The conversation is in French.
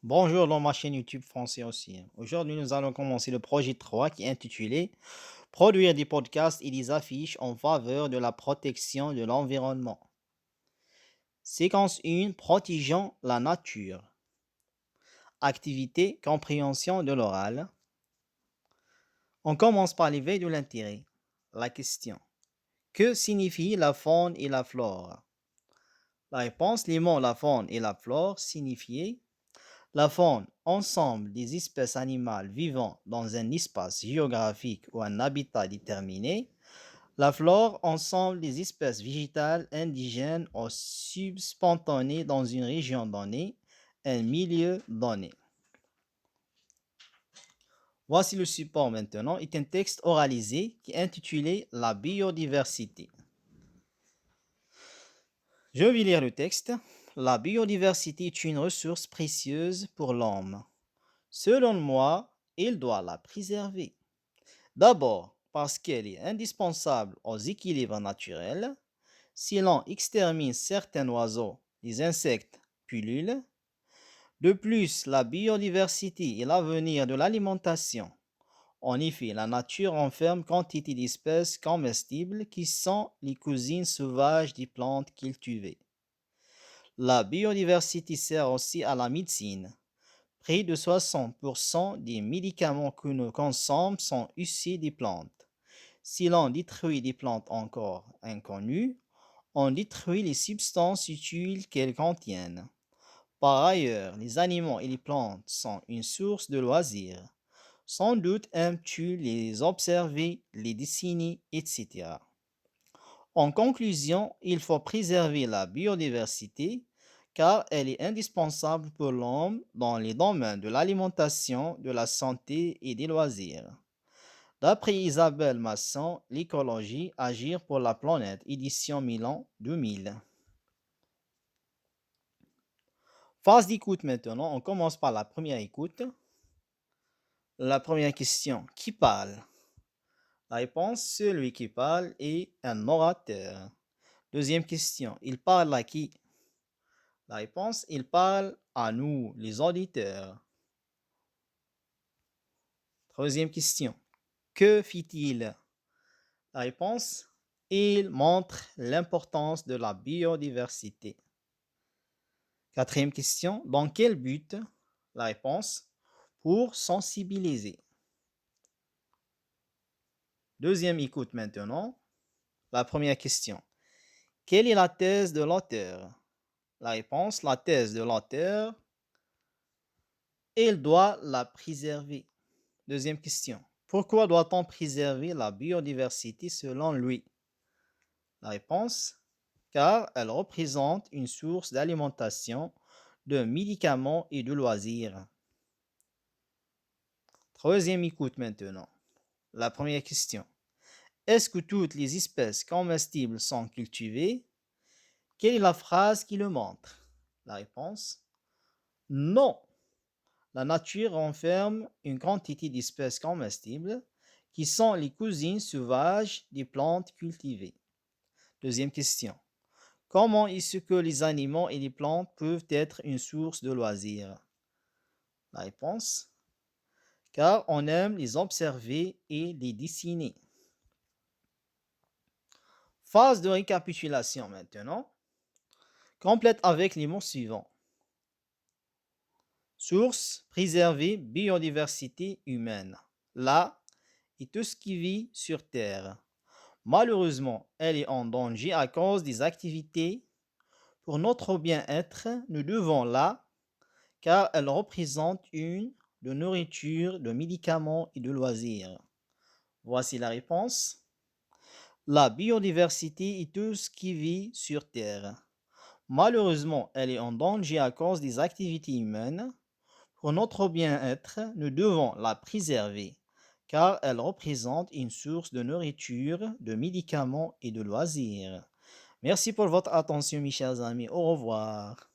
Bonjour dans ma chaîne YouTube français aussi. Aujourd'hui, nous allons commencer le projet 3 qui est intitulé Produire des podcasts et des affiches en faveur de la protection de l'environnement. Séquence 1, protégeant la nature. Activité, compréhension de l'oral. On commence par l'éveil de l'intérêt. La question. Que signifie la faune et la flore? La réponse, les mots la faune et la flore signifiaient la faune, ensemble des espèces animales vivant dans un espace géographique ou un habitat déterminé. La flore, ensemble des espèces végétales indigènes ou subspontanées dans une région donnée, un milieu donné. Voici le support maintenant, est un texte oralisé qui est intitulé La biodiversité. Je vais lire le texte. La biodiversité est une ressource précieuse pour l'homme. Selon moi, il doit la préserver. D'abord, parce qu'elle est indispensable aux équilibres naturels. Si l'on extermine certains oiseaux, les insectes pullulent. De plus, la biodiversité est l'avenir de l'alimentation. En effet, la nature renferme quantité d'espèces comestibles qui sont les cousines sauvages des plantes cultivées. La biodiversité sert aussi à la médecine. Près de 60% des médicaments que nous consommons sont issus des plantes. Si l'on détruit des plantes encore inconnues, on détruit les substances utiles qu'elles contiennent. Par ailleurs, les animaux et les plantes sont une source de loisirs. Sans doute aimes-tu les observer, les dessiner, etc. En conclusion, il faut préserver la biodiversité car elle est indispensable pour l'homme dans les domaines de l'alimentation, de la santé et des loisirs. D'après Isabelle Masson, L'écologie, agir pour la planète, édition Milan 2000. Phase d'écoute maintenant, on commence par la première écoute. La première question, qui parle? La réponse, celui qui parle est un orateur. Deuxième question, il parle à qui? La réponse, il parle à nous, les auditeurs. Troisième question, que fit-il? La réponse, il montre l'importance de la biodiversité. Quatrième question, dans quel but? La réponse, pour sensibiliser. Deuxième écoute maintenant. La première question, quelle est la thèse de l'auteur? La réponse, la thèse de l'auteur, il doit la préserver. Deuxième question, pourquoi doit-on préserver la biodiversité selon lui? La réponse, car elle représente une source d'alimentation, de médicaments et de loisirs. Troisième écoute maintenant. La première question. Est-ce que toutes les espèces comestibles sont cultivées? Quelle est la phrase qui le montre? La réponse. Non. La nature renferme une quantité d'espèces comestibles qui sont les cousines sauvages des plantes cultivées. Deuxième question. Comment est-ce que les animaux et les plantes peuvent être une source de loisirs? La réponse. Car on aime les observer et les dessiner. Phase de récapitulation maintenant. Complète avec les mots suivants. Source, préserver, biodiversité humaine. Là est tout ce qui vit sur Terre. Malheureusement, elle est en danger à cause des activités. Pour notre bien-être, nous devons là, car elle représente une de nourriture, de médicaments et de loisirs. Voici la réponse. La biodiversité est tout ce qui vit sur Terre. Malheureusement, elle est en danger à cause des activités humaines. Pour notre bien-être, nous devons la préserver, car elle représente une source de nourriture, de médicaments et de loisirs. Merci pour votre attention, mes chers amis. Au revoir.